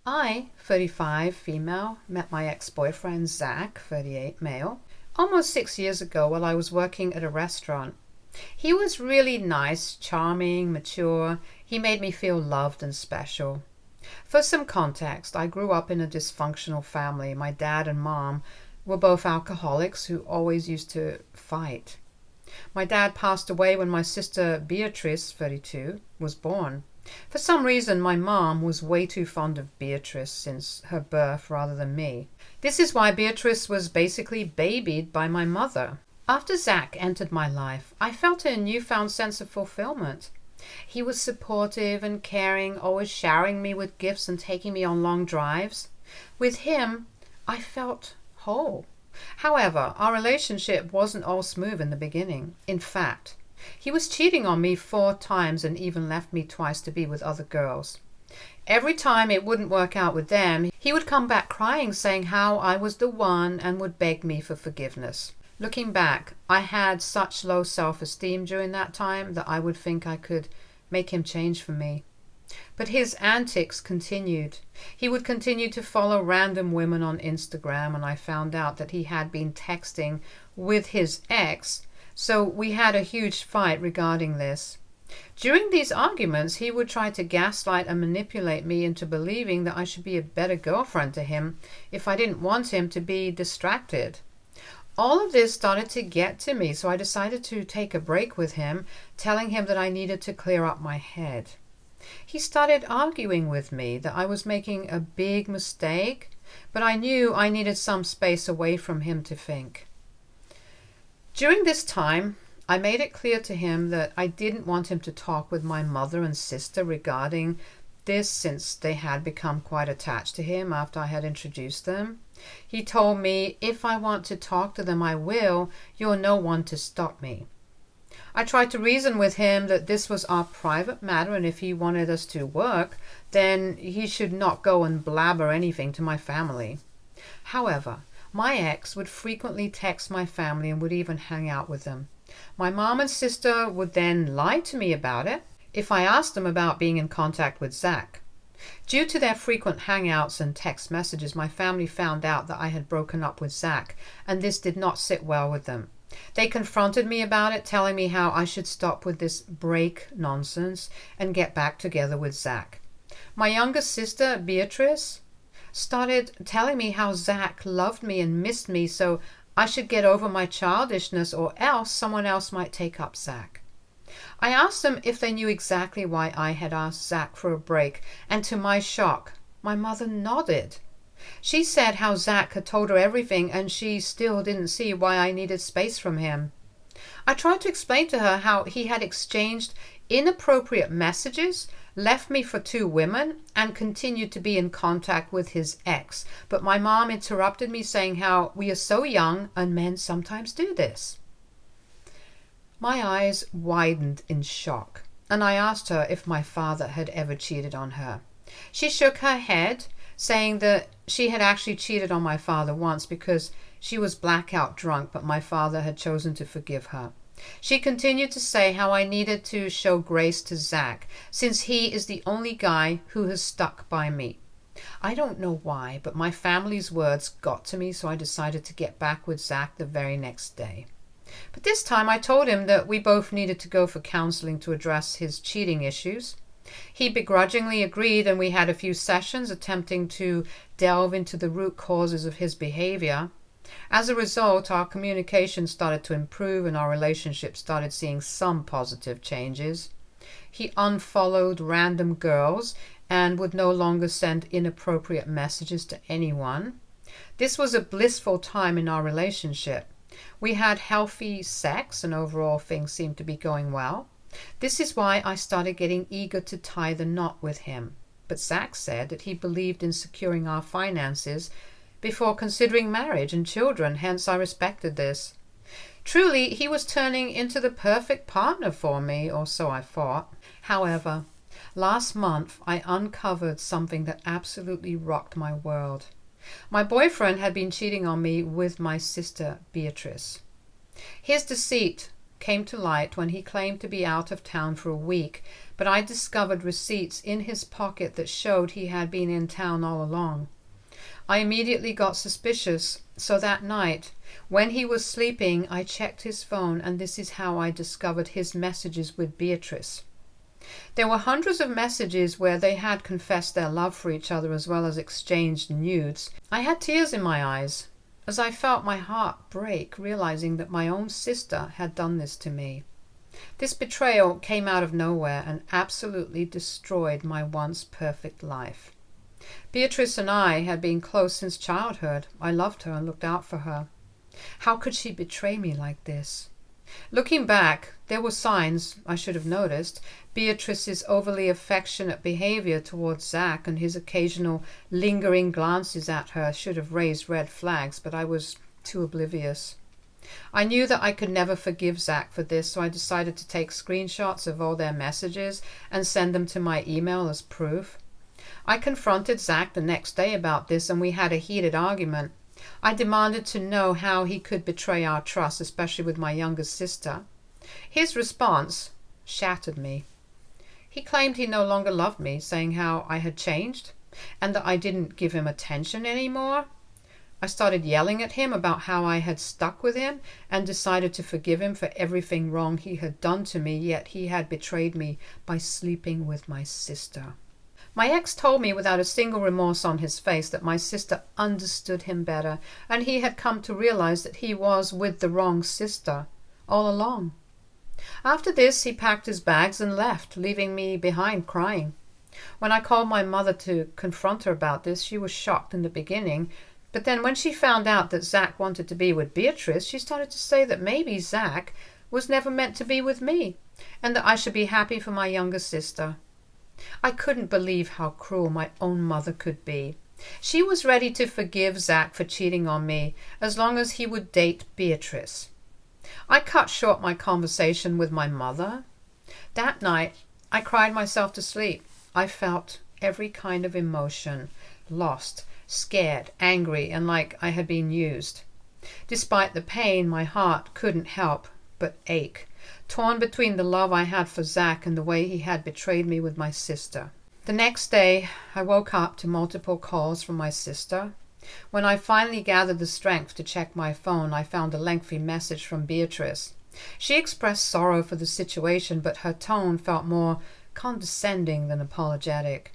I, 35, female, met my ex-boyfriend Zack, 38, male, almost 6 years ago while I was working at a restaurant. He was really nice, charming, mature. He made me feel loved and special. For some context, I grew up in a dysfunctional family. My dad and mom were both alcoholics who always used to fight. My dad passed away when my sister Beatrice, 32, was born. For some reason, my mom was way too fond of Beatrice since her birth rather than me. This is why Beatrice was basically babied by my mother. After Zack entered my life, I felt a newfound sense of fulfillment. He was supportive and caring, always showering me with gifts and taking me on long drives. With him, I felt whole. However, our relationship wasn't all smooth in the beginning. In fact, he was cheating on me 4 times and even left me twice to be with other girls. Every time it wouldn't work out with them, he would come back crying, saying how I was the one and would beg me for forgiveness. Looking back, I had such low self-esteem during that time that I would think I could make him change for me. But his antics continued. He would continue to follow random women on Instagram, and I found out that he had been texting with his ex, so we had a huge fight regarding this. During these arguments, he would try to gaslight and manipulate me into believing that I should be a better girlfriend to him if I didn't want him to be distracted. All of this started to get to me, so I decided to take a break with him, telling him that I needed to clear up my head. He started arguing with me that I was making a big mistake, but I knew I needed some space away from him to think. During this time, I made it clear to him that I didn't want him to talk with my mother and sister regarding this, since they had become quite attached to him after I had introduced them. He told me, if I want to talk to them, I will. You're no one to stop me. I tried to reason with him that this was our private matter, and if he wanted us to work, then he should not go and blabber anything to my family. However, my ex would frequently text my family and would even hang out with them. My mom and sister would then lie to me about it if I asked them about being in contact with Zack. Due to their frequent hangouts and text messages, my family found out that I had broken up with Zack, and this did not sit well with them. They confronted me about it, telling me how I should stop with this break nonsense and get back together with Zack. My younger sister, Beatrice, started telling me how Zack loved me and missed me, so I should get over my childishness or else someone else might take up Zack. I asked them if they knew exactly why I had asked Zack for a break, and to my shock, my mother nodded. She said how Zack had told her everything and she still didn't see why I needed space from him. I tried to explain to her how he had exchanged inappropriate messages, left me for 2 women, and continued to be in contact with his ex. But my mom interrupted me, saying how we are so young and men sometimes do this. My eyes widened in shock, and I asked her if my father had ever cheated on her. She shook her head, saying that she had actually cheated on my father once because she was blackout drunk, but my father had chosen to forgive her. She continued to say how I needed to show grace to Zack, since he is the only guy who has stuck by me. I don't know why, but my family's words got to me, so I decided to get back with Zack the very next day. But this time I told him that we both needed to go for counseling to address his cheating issues. He begrudgingly agreed, and we had a few sessions attempting to delve into the root causes of his behavior. As a result, our communication started to improve and our relationship started seeing some positive changes. He unfollowed random girls and would no longer send inappropriate messages to anyone. This was a blissful time in our relationship. We had healthy sex and overall things seemed to be going well. This is why I started getting eager to tie the knot with him. But Zack said that he believed in securing our finances before considering marriage and children, hence I respected this. Truly, he was turning into the perfect partner for me, or so I thought. However, last month I uncovered something that absolutely rocked my world. My boyfriend had been cheating on me with my sister Beatrice. His deceit came to light when he claimed to be out of town for a week, but I discovered receipts in his pocket that showed he had been in town all along. I immediately got suspicious, so that night, when he was sleeping, I checked his phone, and this is how I discovered his messages with Beatrice. There were hundreds of messages where they had confessed their love for each other as well as exchanged nudes. I had tears in my eyes as I felt my heart break, realizing that my own sister had done this to me. This betrayal came out of nowhere and absolutely destroyed my once perfect life. Beatrice and I had been close since childhood. I loved her and looked out for her. How could she betray me like this? Looking back, there were signs I should have noticed. Beatrice's overly affectionate behavior towards Zack and his occasional lingering glances at her should have raised red flags, but I was too oblivious. I knew that I could never forgive Zack for this, so I decided to take screenshots of all their messages and send them to my email as proof. I confronted Zack the next day about this, and we had a heated argument. I demanded to know how he could betray our trust, especially with my younger sister. His response shattered me. He claimed he no longer loved me, saying how I had changed and that I didn't give him attention anymore. I started yelling at him about how I had stuck with him and decided to forgive him for everything wrong he had done to me, yet he had betrayed me by sleeping with my sister. My ex told me without a single remorse on his face that my sister understood him better, and he had come to realize that he was with the wrong sister all along. After this, he packed his bags and left, leaving me behind crying. When I called my mother to confront her about this, she was shocked in the beginning, but then when she found out that Zack wanted to be with Beatrice, she started to say that maybe Zack was never meant to be with me, and that I should be happy for my younger sister. I couldn't believe how cruel my own mother could be. She was ready to forgive Zack for cheating on me as long as he would date Beatrice. I cut short my conversation with my mother. That night, I cried myself to sleep. I felt every kind of emotion, lost, scared, angry, and like I had been used. Despite the pain, my heart couldn't help but ache, torn between the love I had for Zack and the way he had betrayed me with my sister. The next day, I woke up to multiple calls from my sister. When I finally gathered the strength to check my phone, I found a lengthy message from Beatrice. She expressed sorrow for the situation, but her tone felt more condescending than apologetic.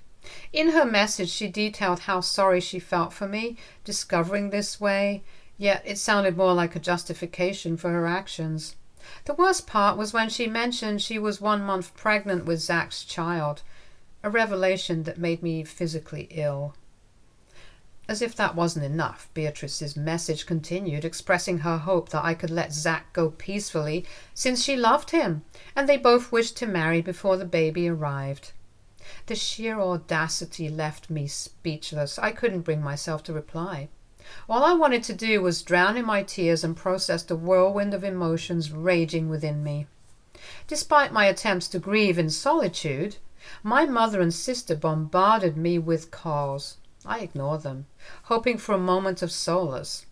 In her message, she detailed how sorry she felt for me discovering this way, yet it sounded more like a justification for her actions. The worst part was when she mentioned she was 1 month pregnant with Zack's child, a revelation that made me physically ill. As if that wasn't enough, Beatrice's message continued, expressing her hope that I could let Zack go peacefully since she loved him, and they both wished to marry before the baby arrived. The sheer audacity left me speechless. I couldn't bring myself to reply. All I wanted to do was drown in my tears and process the whirlwind of emotions raging within me. Despite my attempts to grieve in solitude, my mother and sister bombarded me with calls. I ignored them, hoping for a moment of solace.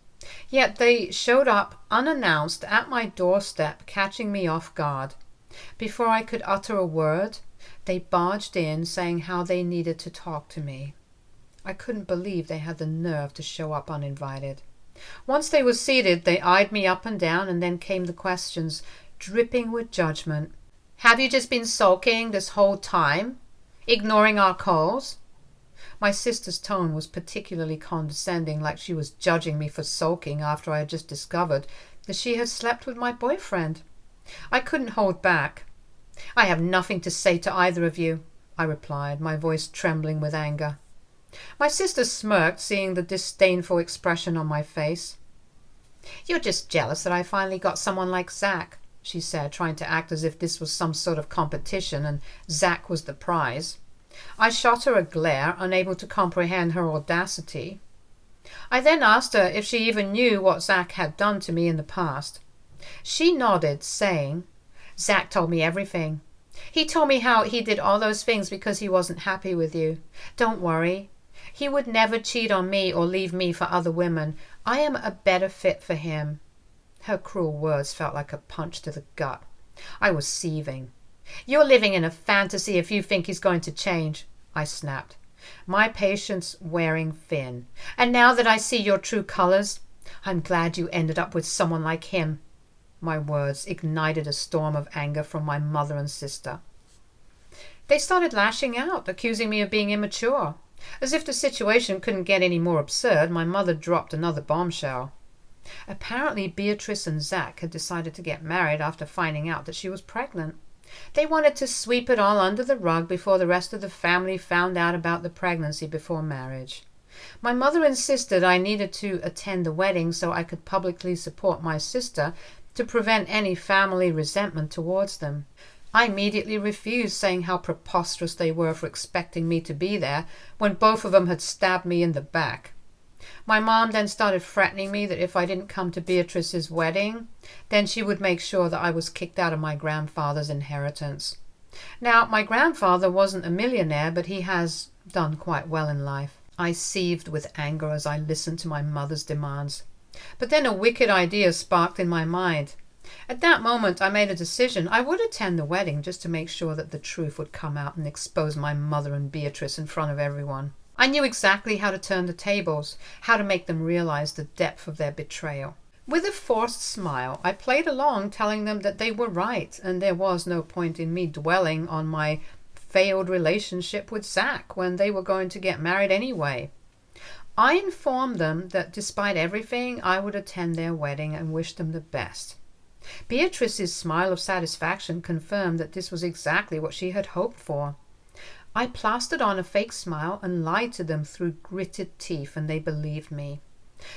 Yet they showed up unannounced at my doorstep, catching me off guard. Before I could utter a word, they barged in, saying how they needed to talk to me. I couldn't believe they had the nerve to show up uninvited. Once they were seated, they eyed me up and down, and then came the questions, dripping with judgment. Have you just been sulking this whole time? Ignoring our calls? My sister's tone was particularly condescending, like she was judging me for sulking after I had just discovered that she had slept with my boyfriend. I couldn't hold back. I have nothing to say to either of you, I replied, my voice trembling with anger. My sister smirked, seeing the disdainful expression on my face. You're just jealous that I finally got someone like Zack, she said, trying to act as if this was some sort of competition and Zack was the prize. I shot her a glare, unable to comprehend her audacity. I then asked her if she even knew what Zack had done to me in the past. She nodded, saying, Zack told me everything. He told me how he did all those things because he wasn't happy with you. Don't worry. He would never cheat on me or leave me for other women. I am a better fit for him. Her cruel words felt like a punch to the gut. I was seething. "You're living in a fantasy if you think he's going to change," I snapped, my patience wearing thin. "And now that I see your true colors, I'm glad you ended up with someone like him." My words ignited a storm of anger from my mother and sister. They started lashing out, accusing me of being immature. As if the situation couldn't get any more absurd, my mother dropped another bombshell. Apparently, Beatrice and Zack had decided to get married after finding out that she was pregnant. They wanted to sweep it all under the rug before the rest of the family found out about the pregnancy before marriage. My mother insisted I needed to attend the wedding so I could publicly support my sister to prevent any family resentment towards them. I immediately refused, saying how preposterous they were for expecting me to be there when both of them had stabbed me in the back. My mom then started threatening me that if I didn't come to Beatrice's wedding, then she would make sure that I was kicked out of my grandfather's inheritance. Now, my grandfather wasn't a millionaire, but he has done quite well in life. I seethed with anger as I listened to my mother's demands. But then a wicked idea sparked in my mind. At that moment, I made a decision. I would attend the wedding just to make sure that the truth would come out and expose my mother and Beatrice in front of everyone. I knew exactly how to turn the tables, how to make them realize the depth of their betrayal. With a forced smile, I played along, telling them that they were right, and there was no point in me dwelling on my failed relationship with Zack when they were going to get married anyway. I informed them that despite everything, I would attend their wedding and wish them the best. Beatrice's smile of satisfaction confirmed that this was exactly what she had hoped for. I plastered on a fake smile and lied to them through gritted teeth, and they believed me.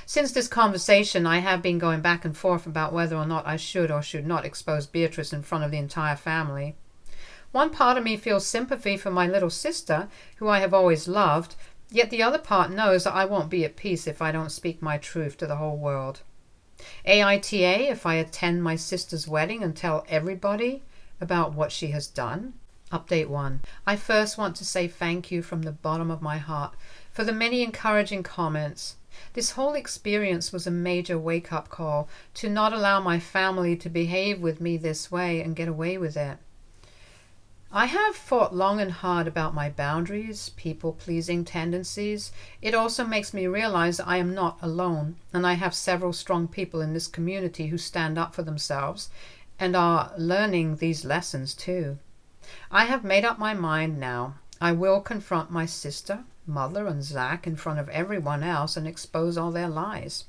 Since this conversation, I have been going back and forth about whether or not I should or should not expose Beatrice in front of the entire family. One part of me feels sympathy for my little sister, who I have always loved, yet the other part knows that I won't be at peace if I don't speak my truth to the whole world. AITA if I attend my sister's wedding and tell everybody about what she has done. Update 1. I first want to say thank you from the bottom of my heart for the many encouraging comments. This whole experience was a major wake-up call to not allow my family to behave with me this way and get away with it. I have thought long and hard about my boundaries, people-pleasing tendencies. It also makes me realize that I am not alone, and I have several strong people in this community who stand up for themselves and are learning these lessons too. I have made up my mind now. I will confront my sister, mother, and Zack in front of everyone else and expose all their lies.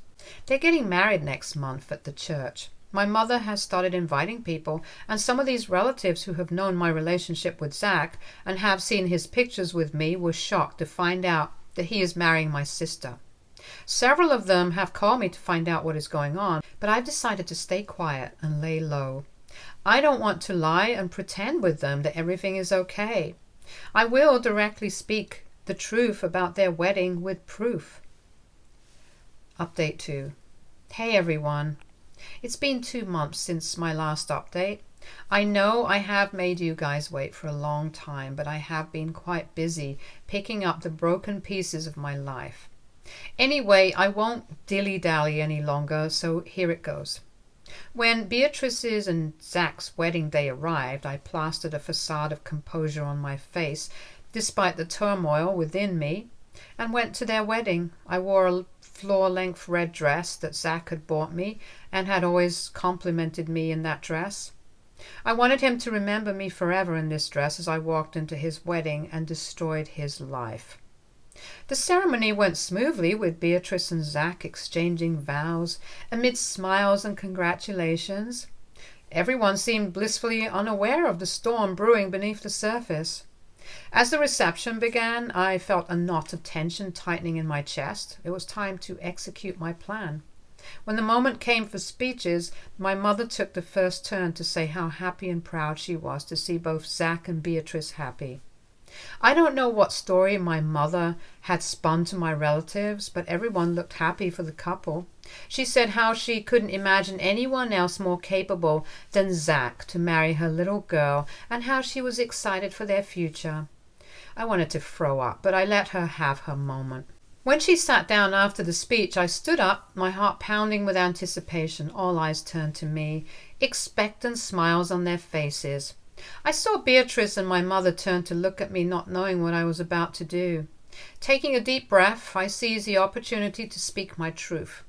They're getting married next month at the church. My mother has started inviting people, and some of these relatives who have known my relationship with Zack and have seen his pictures with me were shocked to find out that he is marrying my sister. Several of them have called me to find out what is going on, but I've decided to stay quiet and lay low. I don't want to lie and pretend with them that everything is okay. I will directly speak the truth about their wedding with proof. Update 2. Hey everyone. It's been 2 months since my last update. I know I have made you guys wait for a long time, but I have been quite busy picking up the broken pieces of my life. Anyway, I won't dilly-dally any longer, so here it goes. When Beatrice's and Zack's wedding day arrived, I plastered a facade of composure on my face, despite the turmoil within me, and went to their wedding. I wore a floor-length red dress that Zack had bought me and had always complimented me in that dress. I wanted him to remember me forever in this dress as I walked into his wedding and destroyed his life. The ceremony went smoothly, with Beatrice and Zack exchanging vows amidst smiles and congratulations. Everyone seemed blissfully unaware of the storm brewing beneath the surface. As the reception began, I felt a knot of tension tightening in my chest. It was time to execute my plan. When the moment came for speeches, my mother took the first turn to say how happy and proud she was to see both Zack and Beatrice happy. I don't know what story my mother had spun to my relatives, but everyone looked happy for the couple. She said how she couldn't imagine anyone else more capable than Zack to marry her little girl, and how she was excited for their future. I wanted to throw up, but I let her have her moment. When she sat down after the speech, I stood up, my heart pounding with anticipation. All eyes turned to me, expectant smiles on their faces. I saw Beatrice and my mother turn to look at me, not knowing what I was about to do. Taking a deep breath, I seized the opportunity to speak my truth.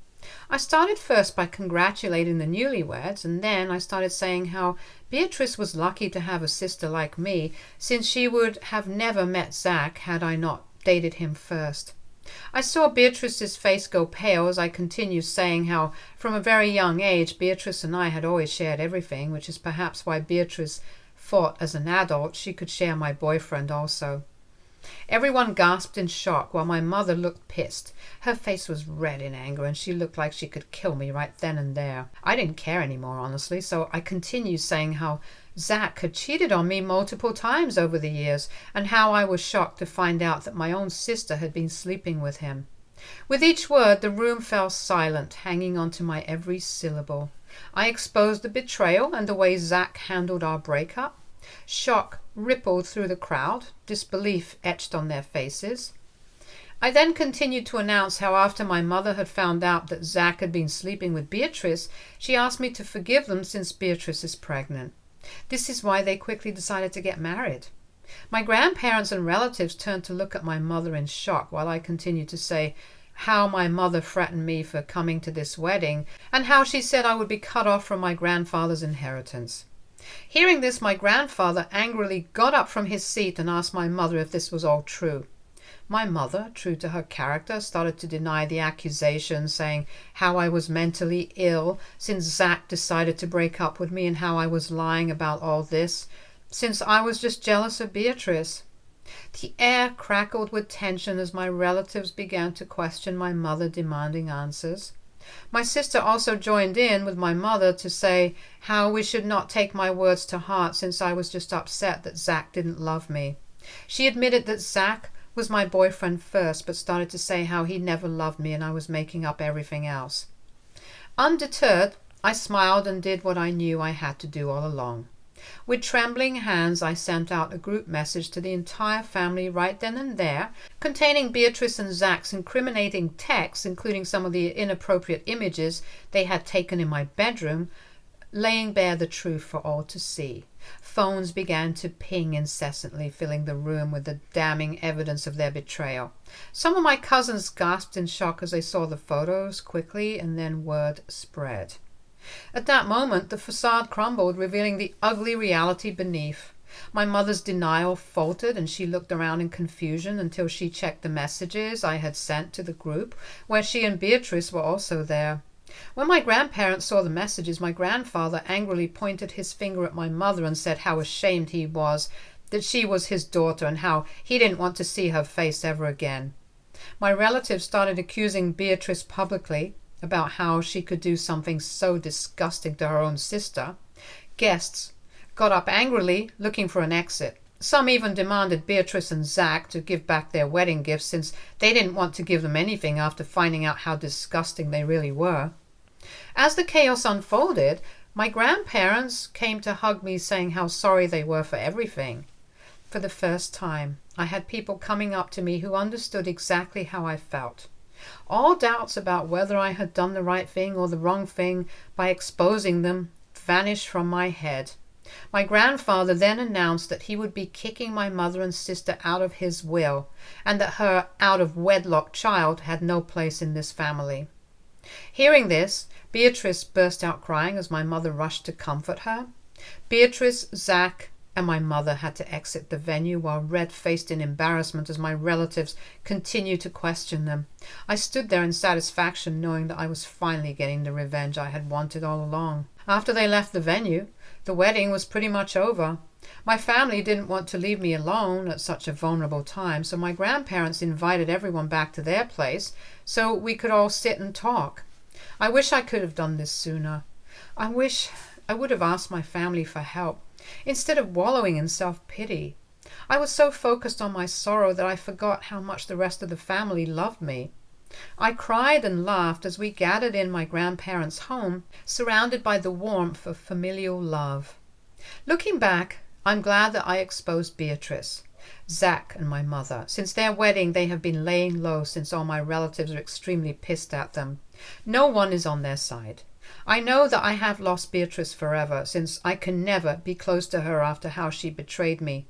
I started first by congratulating the newlyweds, and then I started saying how Beatrice was lucky to have a sister like me, since she would have never met Zack had I not dated him first. I saw Beatrice's face go pale as I continued saying how from a very young age Beatrice and I had always shared everything, which is perhaps why Beatrice thought as an adult she could share my boyfriend also. Everyone gasped in shock while my mother looked pissed. Her face was red in anger and she looked like she could kill me right then and there. I didn't care anymore, honestly, so I continued saying how Zack had cheated on me multiple times over the years and how I was shocked to find out that my own sister had been sleeping with him. With each word, the room fell silent, hanging on to my every syllable. I exposed the betrayal and the way Zack handled our breakup. Shock rippled through the crowd, disbelief etched on their faces. I then continued to announce how after my mother had found out that Zack had been sleeping with Beatrice, she asked me to forgive them since Beatrice is pregnant. This is why they quickly decided to get married. My grandparents and relatives turned to look at my mother in shock while I continued to say how my mother threatened me for coming to this wedding and how she said I would be cut off from my grandfather's inheritance. Hearing this, my grandfather angrily got up from his seat and asked my mother if this was all true. My mother, true to her character, started to deny the accusation, saying how I was mentally ill since Zack decided to break up with me and how I was lying about all this, since I was just jealous of Beatrice. The air crackled with tension as my relatives began to question my mother, demanding answers. My sister also joined in with my mother to say how we should not take my words to heart since I was just upset that Zack didn't love me. She admitted that Zack was my boyfriend first, but started to say how he never loved me and I was making up everything else. Undeterred, I smiled and did what I knew I had to do all along. With trembling hands, I sent out a group message to the entire family right then and there, containing Beatrice and Zack's incriminating texts, including some of the inappropriate images they had taken in my bedroom, laying bare the truth for all to see. Phones began to ping incessantly, filling the room with the damning evidence of their betrayal. Some of my cousins gasped in shock as they saw the photos quickly, and then word spread. At that moment, the facade crumbled, revealing the ugly reality beneath. My mother's denial faltered, and she looked around in confusion until she checked the messages I had sent to the group, where she and Beatrice were also there. When my grandparents saw the messages, my grandfather angrily pointed his finger at my mother and said how ashamed he was that she was his daughter and how he didn't want to see her face ever again. My relatives started accusing Beatrice publicly about how she could do something so disgusting to her own sister. Guests got up angrily, looking for an exit. Some even demanded Beatrice and Zack to give back their wedding gifts since they didn't want to give them anything after finding out how disgusting they really were. As the chaos unfolded, my grandparents came to hug me, saying how sorry they were for everything. For the first time, I had people coming up to me who understood exactly how I felt. All doubts about whether I had done the right thing or the wrong thing by exposing them vanished from my head. My grandfather then announced that he would be kicking my mother and sister out of his will, and that her out-of-wedlock child had no place in this family. Hearing this, Beatrice burst out crying as my mother rushed to comfort her. Beatrice, Zack, and my mother had to exit the venue while red-faced in embarrassment as my relatives continued to question them. I stood there in satisfaction, knowing that I was finally getting the revenge I had wanted all along. After they left the venue, the wedding was pretty much over. My family didn't want to leave me alone at such a vulnerable time, so my grandparents invited everyone back to their place so we could all sit and talk. I wish I could have done this sooner. I wish I would have asked my family for help, instead of wallowing in self-pity. I was so focused on my sorrow that I forgot how much the rest of the family loved me. I cried and laughed as we gathered in my grandparents' home, surrounded by the warmth of familial love. Looking back, I'm glad that I exposed Beatrice. Zack and my mother. Since their wedding, they have been laying low since all my relatives are extremely pissed at them. No one is on their side. I know that I have lost Beatrice forever, since I can never be close to her after how she betrayed me.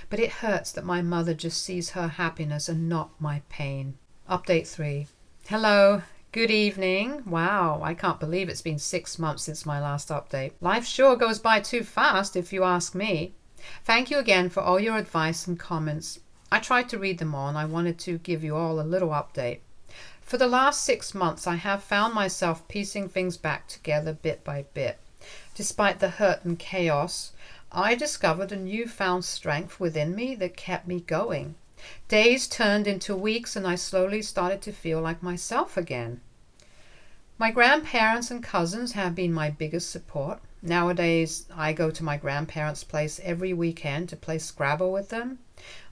But it hurts that my mother just sees her happiness and not my pain. Update 3. Hello. Good evening. Wow, I can't believe it's been 6 months since my last update. Life sure goes by too fast if you ask me. Thank you again for all your advice and comments. I tried to read them all and I wanted to give you all a little update. For the last 6 months, I have found myself piecing things back together bit by bit. Despite the hurt and chaos, I discovered a newfound strength within me that kept me going. Days turned into weeks and I slowly started to feel like myself again. My grandparents and cousins have been my biggest support. Nowadays, I go to my grandparents' place every weekend to play Scrabble with them.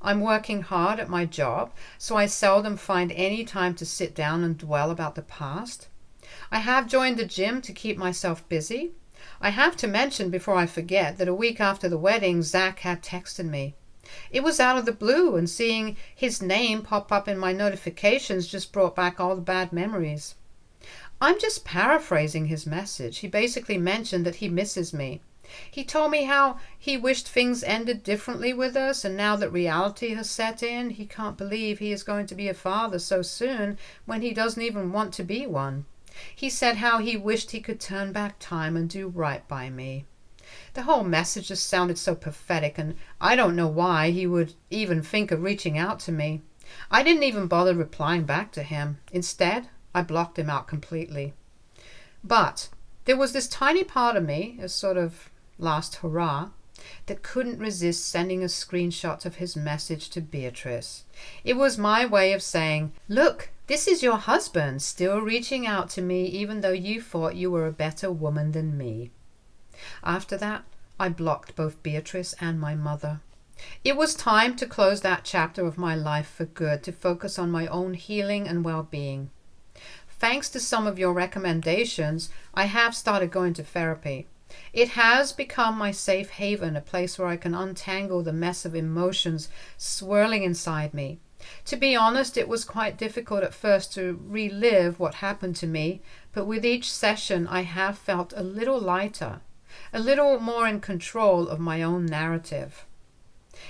I'm working hard at my job, so I seldom find any time to sit down and dwell about the past. I have joined the gym to keep myself busy. I have to mention before I forget that a week after the wedding, Zack had texted me. It was out of the blue, and seeing his name pop up in my notifications just brought back all the bad memories. I'm just paraphrasing his message. He basically mentioned that he misses me. He told me how he wished things ended differently with us, and now that reality has set in, he can't believe he is going to be a father so soon when he doesn't even want to be one. He said how he wished he could turn back time and do right by me. The whole message just sounded so pathetic, and I don't know why he would even think of reaching out to me. I didn't even bother replying back to him. Instead, I blocked him out completely. But there was this tiny part of me, a sort of last hurrah, that couldn't resist sending a screenshot of his message to Beatrice. It was my way of saying, "Look, this is your husband still reaching out to me even though you thought you were a better woman than me." After that, I blocked both Beatrice and my mother. It was time to close that chapter of my life for good, to focus on my own healing and well-being. Thanks to some of your recommendations, I have started going to therapy. It has become my safe haven, a place where I can untangle the mess of emotions swirling inside me. To be honest, it was quite difficult at first to relive what happened to me, but with each session I have felt a little lighter, a little more in control of my own narrative.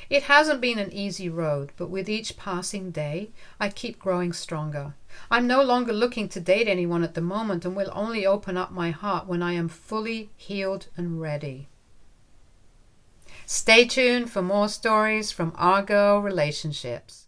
It hasn't been an easy road, but with each passing day, I keep growing stronger. I'm no longer looking to date anyone at the moment and will only open up my heart when I am fully healed and ready. Stay tuned for more stories from our girl relationships.